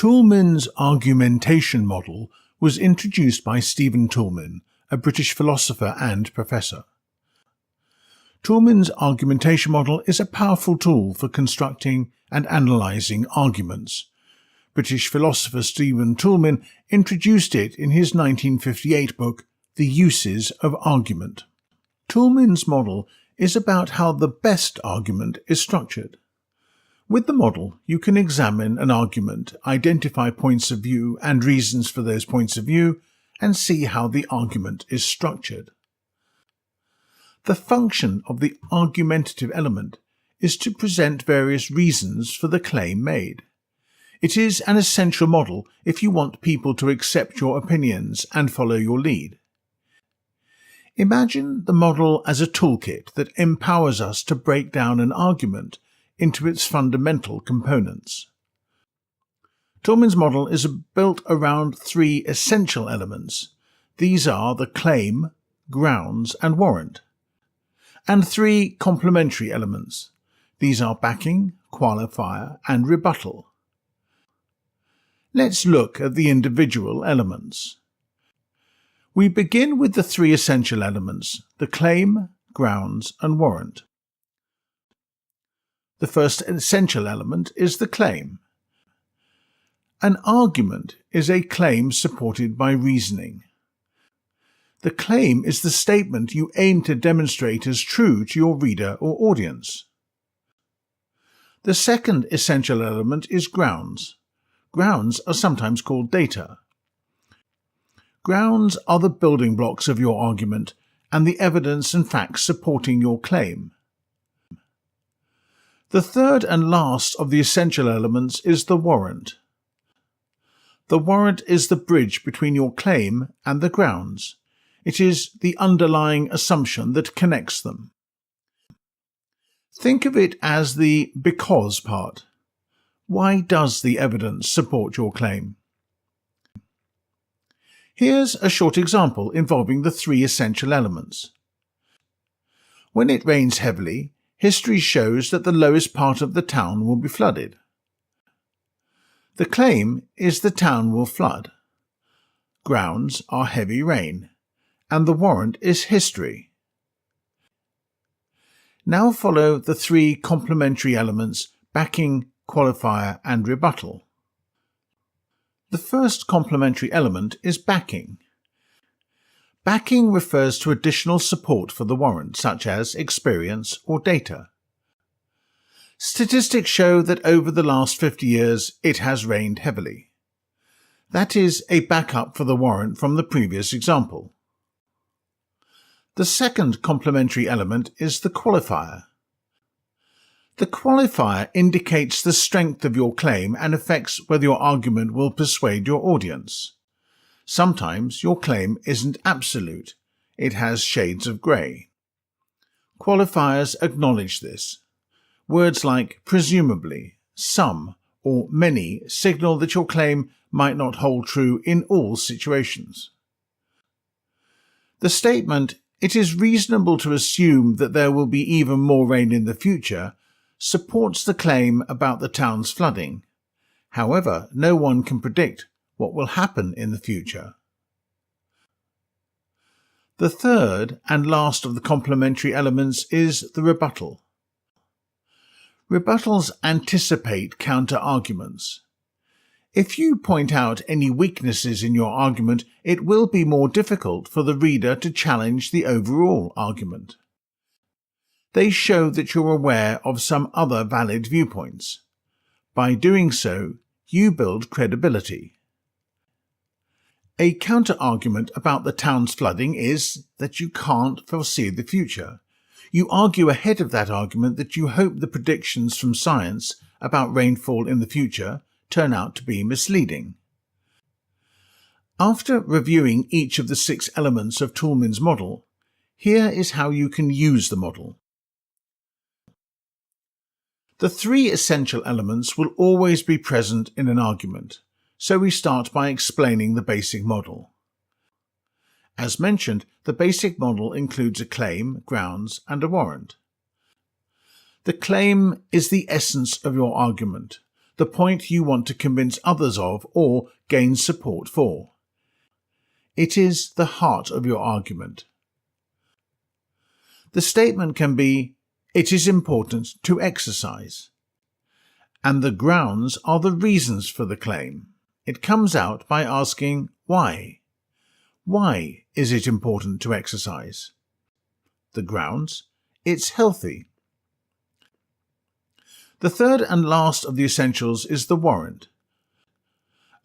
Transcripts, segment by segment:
Toulmin's argumentation model was introduced by Stephen Toulmin, a British philosopher and professor. Toulmin's argumentation model is a powerful tool for constructing and analysing arguments. British philosopher Stephen Toulmin introduced it in his 1958 book, The Uses of Argument. Toulmin's model is about how the best argument is structured. With the model, you can examine an argument, identify points of view and reasons for those points of view, and see how the argument is structured. The function of the argumentative element is to present various reasons for the claim made. It is an essential model if you want people to accept your opinions and follow your lead. Imagine the model as a toolkit that empowers us to break down an argument into its fundamental components. Toulmin's model is built around three essential elements. These are the claim, grounds, and warrant, and three complementary elements. These are backing, qualifier, and rebuttal. Let's look at the individual elements. We begin with the three essential elements, the claim, grounds, and warrant. The first essential element is the claim. An argument is a claim supported by reasoning. The claim is the statement you aim to demonstrate as true to your reader or audience. The second essential element is grounds. Grounds are sometimes called data. Grounds are the building blocks of your argument and the evidence and facts supporting your claim. The third and last of the essential elements is the warrant. The warrant is the bridge between your claim and the grounds. It is the underlying assumption that connects them. Think of it as the because part. Why does the evidence support your claim? Here's a short example involving the three essential elements. When it rains heavily, history shows that the lowest part of the town will be flooded. The claim is the town will flood. Grounds are heavy rain, and the warrant is history. Now follow the three complementary elements, backing, qualifier, and rebuttal. The first complementary element is backing. Backing refers to additional support for the warrant, such as experience or data. Statistics show that over the last 50 years it has rained heavily. That is a backup for the warrant from the previous example. The second complementary element is the qualifier. The qualifier indicates the strength of your claim and affects whether your argument will persuade your audience. Sometimes your claim isn't absolute. It has shades of grey. Qualifiers acknowledge this. Words like presumably, some, or many signal that your claim might not hold true in all situations. The statement, "It is reasonable to assume that there will be even more rain in the future," supports the claim about the town's flooding. However, no one can predict what will happen in the future. The third and last of the complementary elements is the rebuttal. Rebuttals anticipate counter-arguments. If you point out any weaknesses in your argument, it will be more difficult for the reader to challenge the overall argument. They show that you're aware of some other valid viewpoints. By doing so, you build credibility. A counter-argument about the town's flooding is that you can't foresee the future. You argue ahead of that argument that you hope the predictions from science about rainfall in the future turn out to be misleading. After reviewing each of the 6 elements of Toulmin's model, here is how you can use the model. The 3 essential elements will always be present in an argument, so we start by explaining the basic model. As mentioned, the basic model includes a claim, grounds, and a warrant. The claim is the essence of your argument. the point you want to convince others of or gain support for. It is the heart of your argument. The statement can be, "It is important to exercise," and the grounds are the reasons for the claim. It comes out by asking why. Why is it important to exercise? The grounds: it's healthy. The third and last of the essentials is the warrant.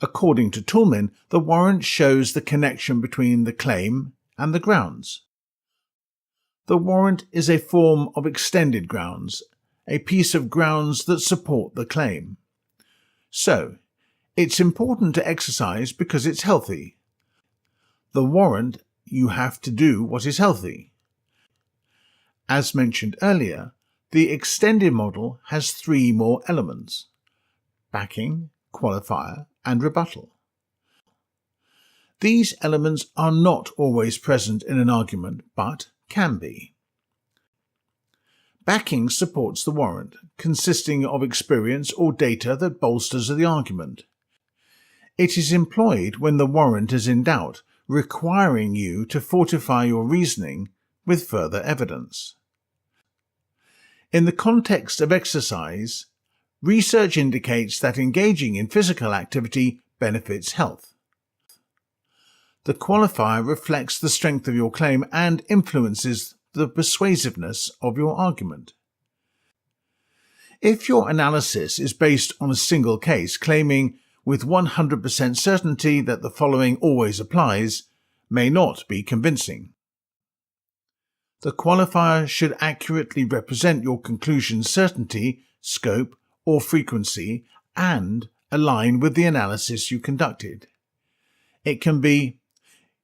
According to Toulmin, the warrant shows the connection between the claim and the grounds. The warrant is a form of extended grounds, a piece of grounds that support the claim. So, it's important to exercise because it's healthy. The warrant: you have to do what is healthy. As mentioned earlier, the extended model has 3 more elements: backing, qualifier, and rebuttal. These elements are not always present in an argument, but can be. Backing supports the warrant, consisting of experience or data that bolsters the argument. It is employed when the warrant is in doubt, requiring you to fortify your reasoning with further evidence. In the context of exercise, research indicates that engaging in physical activity benefits health. The qualifier reflects the strength of your claim and influences the persuasiveness of your argument. If your analysis is based on a single case claiming with 100% certainty that the following always applies, may not be convincing. The qualifier should accurately represent your conclusion's certainty, scope, or frequency, and align with the analysis you conducted. It can be,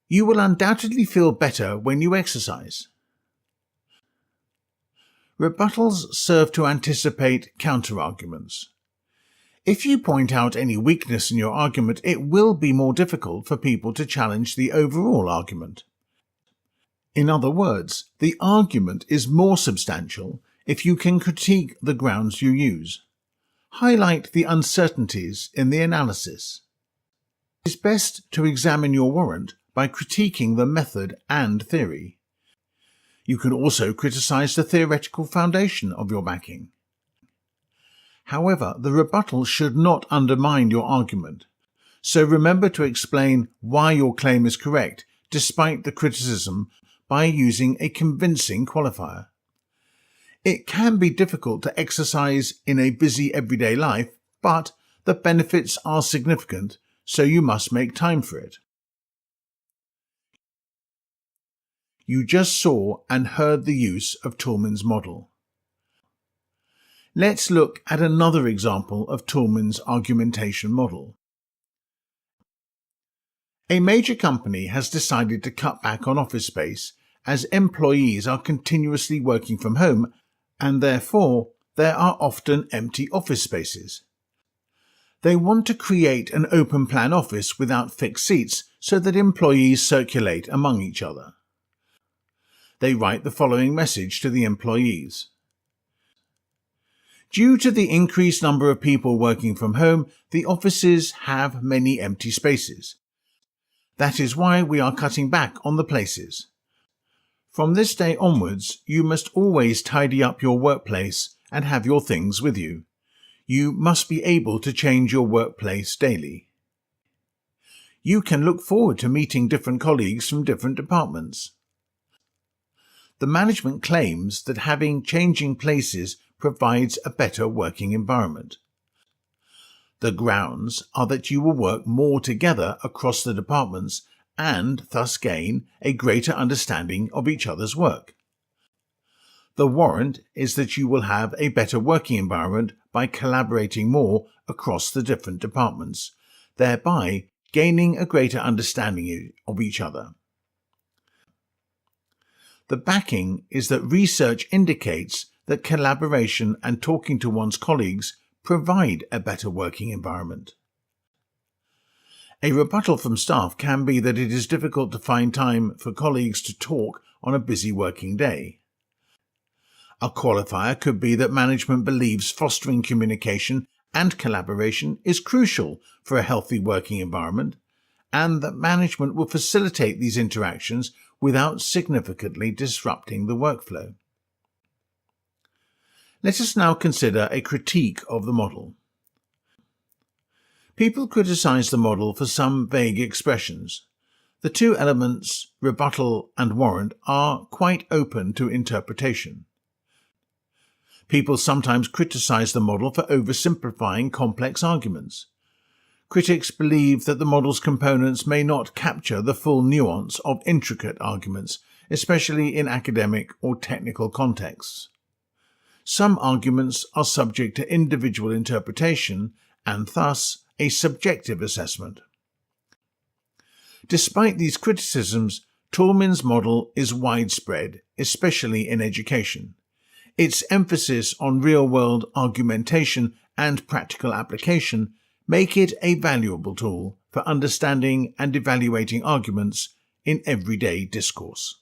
"You will undoubtedly feel better when you exercise." Rebuttals serve to anticipate counterarguments. If you point out any weakness in your argument, it will be more difficult for people to challenge the overall argument. In other words, the argument is more substantial if you can critique the grounds you use. Highlight the uncertainties in the analysis. It is best to examine your warrant by critiquing the method and theory. You can also criticize the theoretical foundation of your backing. However, the rebuttal should not undermine your argument, so remember to explain why your claim is correct despite the criticism by using a convincing qualifier. It can be difficult to exercise in a busy everyday life, but the benefits are significant, so you must make time for it. You just saw and heard the use of Toulmin's model. Let's look at another example of Toulmin's argumentation model. A major company has decided to cut back on office space as employees are continuously working from home, and therefore there are often empty office spaces. They want to create an open plan office without fixed seats so that employees circulate among each other. They write the following message to the employees. Due to the increased number of people working from home, the offices have many empty spaces. That is why we are cutting back on the places. From this day onwards, you must always tidy up your workplace and have your things with you. You must be able to change your workplace daily. You can look forward to meeting different colleagues from different departments. The management claims that having changing places provides a better working environment. The grounds are that you will work more together across the departments and thus gain a greater understanding of each other's work. The warrant is that you will have a better working environment by collaborating more across the different departments, thereby gaining a greater understanding of each other. The backing is that research indicates that collaboration and talking to one's colleagues provide a better working environment. A rebuttal from staff can be that it is difficult to find time for colleagues to talk on a busy working day. A qualifier could be that management believes fostering communication and collaboration is crucial for a healthy working environment, and that management will facilitate these interactions without significantly disrupting the workflow. Let us now consider a critique of the model. People criticize the model for some vague expressions. The two elements, rebuttal and warrant, are quite open to interpretation. People sometimes criticize the model for oversimplifying complex arguments. Critics believe that the model's components may not capture the full nuance of intricate arguments, especially in academic or technical contexts. Some arguments are subject to individual interpretation and thus a subjective assessment. Despite these criticisms, Toulmin's model is widespread, especially in education. Its emphasis on real-world argumentation and practical application make it a valuable tool for understanding and evaluating arguments in everyday discourse.